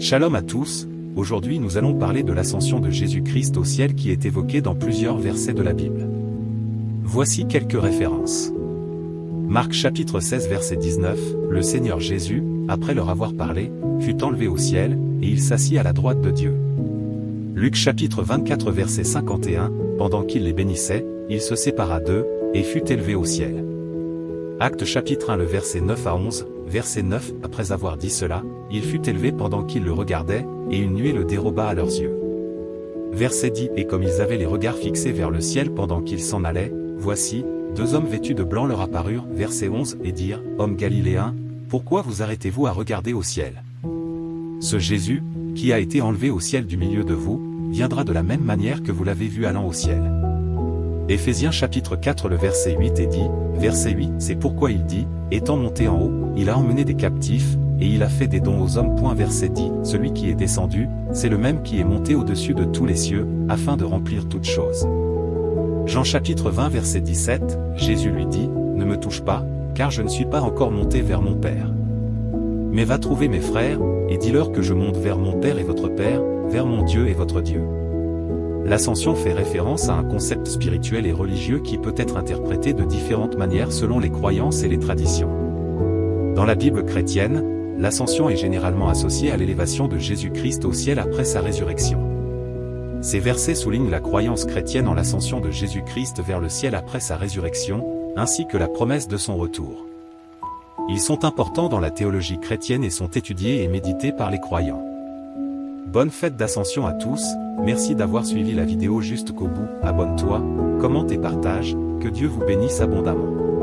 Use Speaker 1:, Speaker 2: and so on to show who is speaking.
Speaker 1: Shalom à tous, aujourd'hui nous allons parler de l'ascension de Jésus-Christ au ciel qui est évoquée dans plusieurs versets de la Bible. Voici quelques références. Marc chapitre 16 verset 19, le Seigneur Jésus, après leur avoir parlé, fut enlevé au ciel, et il s'assit à la droite de Dieu. Luc chapitre 24 verset 51, pendant qu'il les bénissait, il se sépara d'eux, et fut élevé au ciel. Actes chapitre 1 le verset 9 à 11, verset 9, après avoir dit cela, il fut élevé pendant qu'ils le regardaient, et une nuée le déroba à leurs yeux. Verset 10, et comme ils avaient les regards fixés vers le ciel pendant qu'ils s'en allaient, voici, deux hommes vêtus de blanc leur apparurent, verset 11, et dirent, hommes galiléens, pourquoi vous arrêtez-vous à regarder au ciel? Ce Jésus, qui a été enlevé au ciel du milieu de vous, viendra de la même manière que vous l'avez vu allant au ciel. Éphésiens chapitre 4 le verset 8 et dit, verset 8, c'est pourquoi il dit, étant monté en haut, il a emmené des captifs, et il a fait des dons aux hommes. Verset 10, celui qui est descendu, c'est le même qui est monté au-dessus de tous les cieux, afin de remplir toutes choses. Jean chapitre 20 verset 17, Jésus lui dit, ne me touche pas, car je ne suis pas encore monté vers mon Père. Mais va trouver mes frères, et dis-leur que je monte vers mon Père et votre Père, vers mon Dieu et votre Dieu. L'ascension fait référence à un concept spirituel et religieux qui peut être interprété de différentes manières selon les croyances et les traditions. Dans la Bible chrétienne, l'ascension est généralement associée à l'élévation de Jésus-Christ au ciel après sa résurrection. Ces versets soulignent la croyance chrétienne en l'ascension de Jésus-Christ vers le ciel après sa résurrection, ainsi que la promesse de son retour. Ils sont importants dans la théologie chrétienne et sont étudiés et médités par les croyants. Bonne fête d'ascension à tous, merci d'avoir suivi la vidéo jusqu'au bout, abonne-toi, commente et partage, que Dieu vous bénisse abondamment.